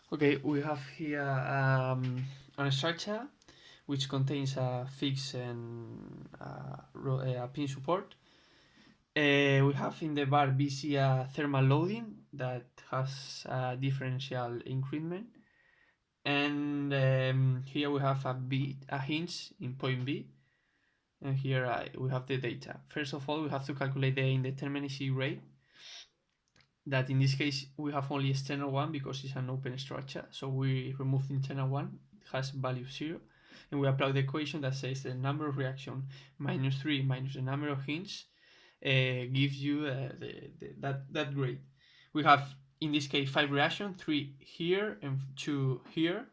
Okay, we have here a structure which contains a fixed and a pin support. We have in the bar BC a thermal loading that has a differential increment, and here we have a hinge in point B, and here we have the data. First of all, we have to calculate the indeterminacy rate. That in this case we have only external one because it's an open structure, so we remove the internal one. It has value 0, and we apply the equation that says the number of reaction minus 3 minus the number of hinges gives you that grade. We have in this case 5 reactions, 3 here and 2 here,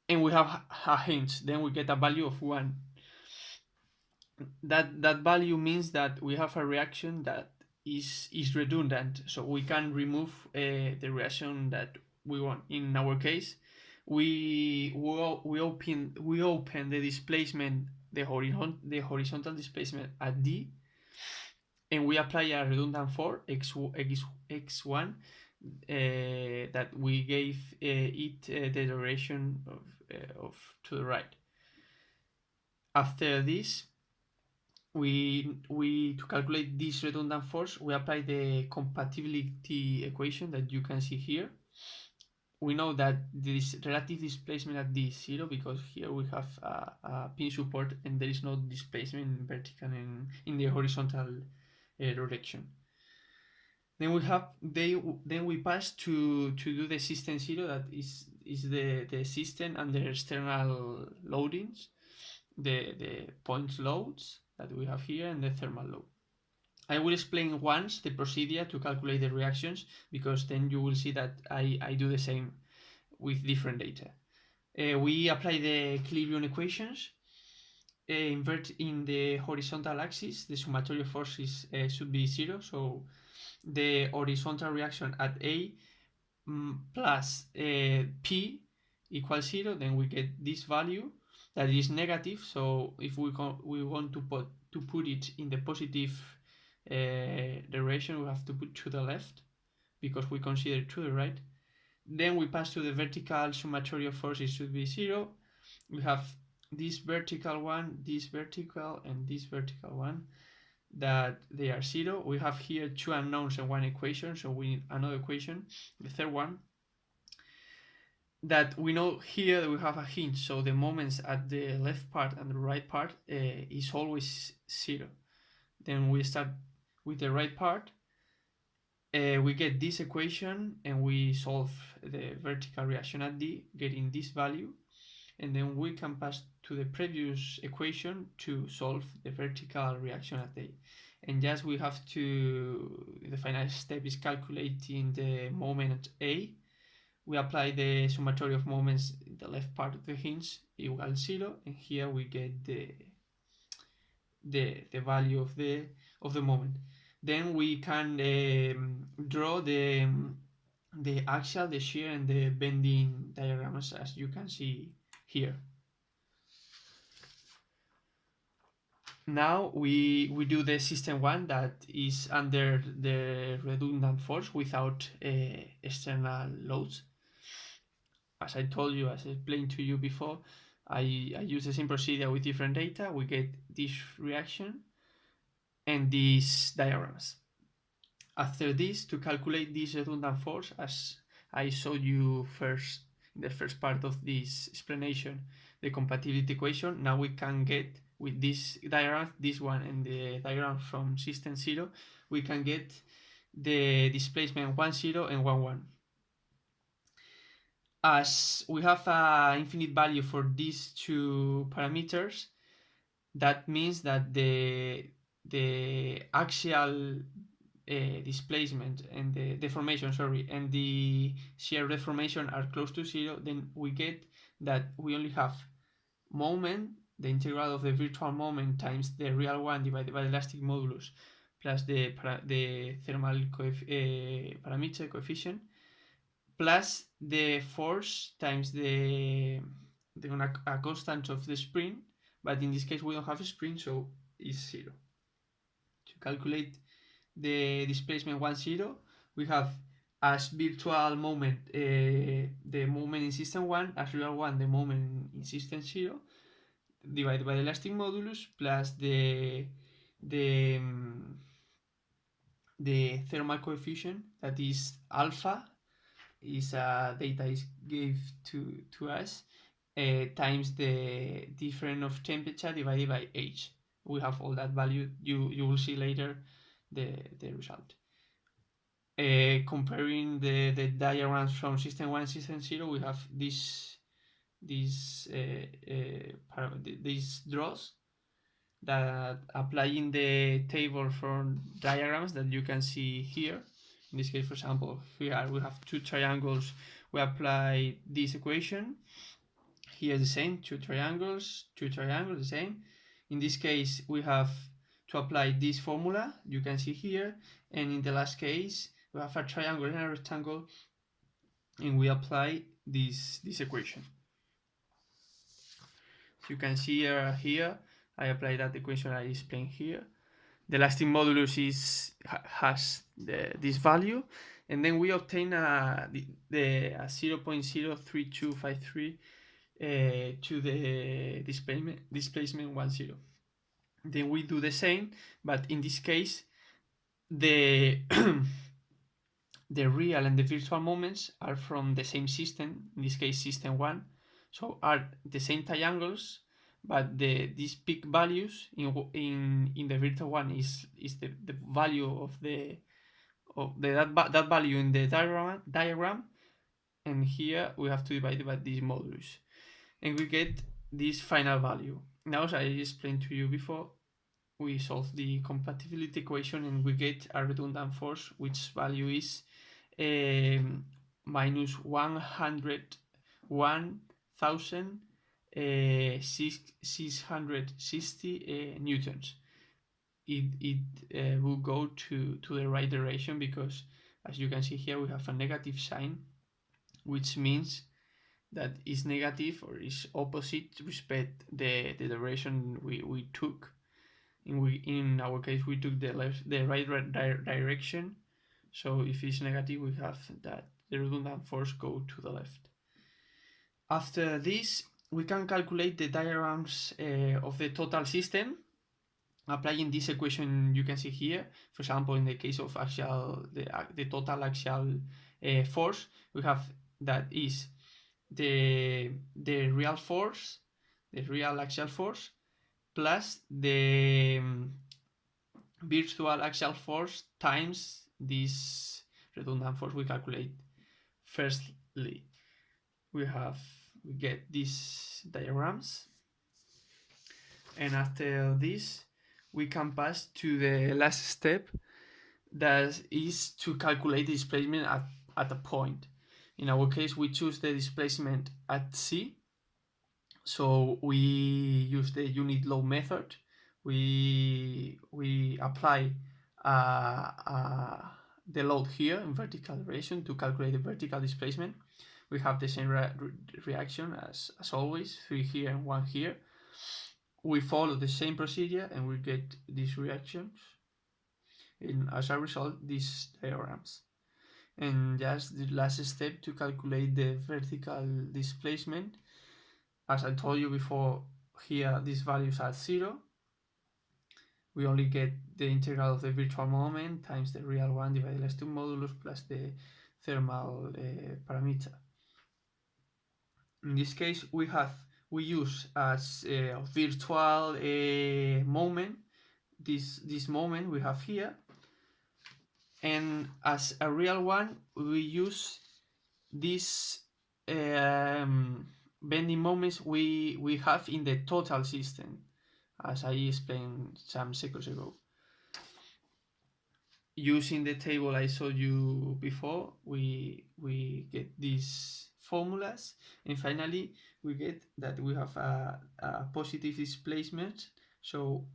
and we have a hinge. Then we get a value of 1. That value means that we have a reaction that is redundant, so we can remove the reaction that we want. In our case, we open the displacement, the horizontal displacement at D, and we apply a redundant force x1 that we gave it the direction of to the right. After this, we to calculate this redundant force, we apply the compatibility equation that you can see here. We know that this relative displacement at D is 0 because here we have a pin support and there is no displacement in vertical and in the horizontal direction. Then we pass to do the system 0, that is the system under external loadings, the points loads that we have here, and the thermal load. I will explain once the procedure to calculate the reactions, because then you will see that I do the same with different data. We apply the equilibrium equations. Invert in the horizontal axis, the summatory forces should be 0, so the horizontal reaction at A plus P equals 0, then we get this value that is negative. So if we want to put it in the positive direction, we have to put to the left because we consider to the right. Then we pass to the vertical summatory of forces should be 0. We have this vertical one, this vertical, and this vertical one, that they are 0. We have here 2 unknowns and 1 equation, so we need another equation, the third one, that we know here that we have a hinge, so the moments at the left part and the right part is always 0. Then we start with the right part. We get this equation and we solve the vertical reaction at D, getting this value, and then we can pass to the previous equation to solve the vertical reaction at A. And just we have to, the final step is calculating the moment at A. We apply the summatory of moments in the left part of the hinge equals 0, and here we get the value of the moment. Then we can draw the axial, the shear, and the bending diagrams, as you can see here. Now we do the system 1, that is under the redundant force without external loads. As I told you, as I explained to you before, I use the same procedure with different data. We get this reaction and these diagrams. After this, to calculate this redundant force, as I showed you first in the first part of this explanation, the compatibility equation, now we can get with this diagram, this one and the diagram from system 0, we can get the displacement 1, 0 and 1, 1. As we have an infinite value for these two parameters, that means that the axial displacement and the deformation, and the shear deformation are close to 0. Then we get that we only have moment, the integral of the virtual moment times the real one divided by the elastic modulus plus the thermal parameter coefficient, plus the force times a constant of the spring, but in this case we don't have a spring, so it's 0. To calculate the displacement 1, 0, we have as virtual moment the moment in system 1, as real one the moment in system 0, divided by the elastic modulus plus the the thermal coefficient, that is alpha, is data is gave to us, times the difference of temperature divided by h. We have all that value. You will see later the result. Comparing the diagrams from system 1 and system 0, we have these draws that applying the table from diagrams that you can see here. In this case, for example, here we have two triangles. We apply this equation. Here the same, two triangles, the same. In this case, we have to apply this formula you can see here, and in the last case, we have a triangle and a rectangle, and we apply this equation. You can see here I apply that equation I explained here. The elastic modulus has this value, and then we obtain a 0.03253 to the displacement 1, 0. Then we do the same, but in this case the the real and the virtual moments are from the same system, in this case system 1, so are the same triangles, but these peak values in the virtual one is the value of that value in the diagram, and here we have to divide it by these modulus, and we get this final value. Now, as I explained to you before, we solve the compatibility equation and we get a redundant force which value is minus 101,660 newtons. It will go to the right direction, because as you can see here we have a negative sign, which means that is negative or is opposite respect the direction we took. In our case we took the right direction, so if it's negative we have that the redundant force go to the left. After this, we can calculate the diagrams of the total system applying this equation you can see here. For example, in the case of the total axial force, we have that is the real force, the real axial force, plus the virtual axial force times this redundant force we calculate. Firstly, we get these diagrams, and after this we can pass to the last step, that is to calculate the displacement at a point. In our case we choose the displacement at C, so we use the unit load method. We apply the load here in vertical direction to calculate the vertical displacement. We have the same reaction as always, 3 here and 1 here. We follow the same procedure and we get these reactions, and as a result these diagrams. And just the last step to calculate the vertical displacement. As I told you before, here these values are 0. We only get the integral of the virtual moment times the real one divided by the elastic modulus plus the thermal parameter. In this case, we use as a virtual moment this moment we have here, and as a real one we use these bending moments we have in the total system, as I explained some seconds ago. Using the table I showed you before, we get these formulas, and finally we get that we have a positive displacement, so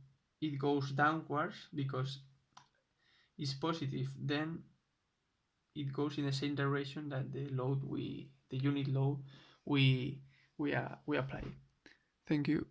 it goes downwards because it's positive, then it goes in the same direction that the load the unit load we apply. Thank you.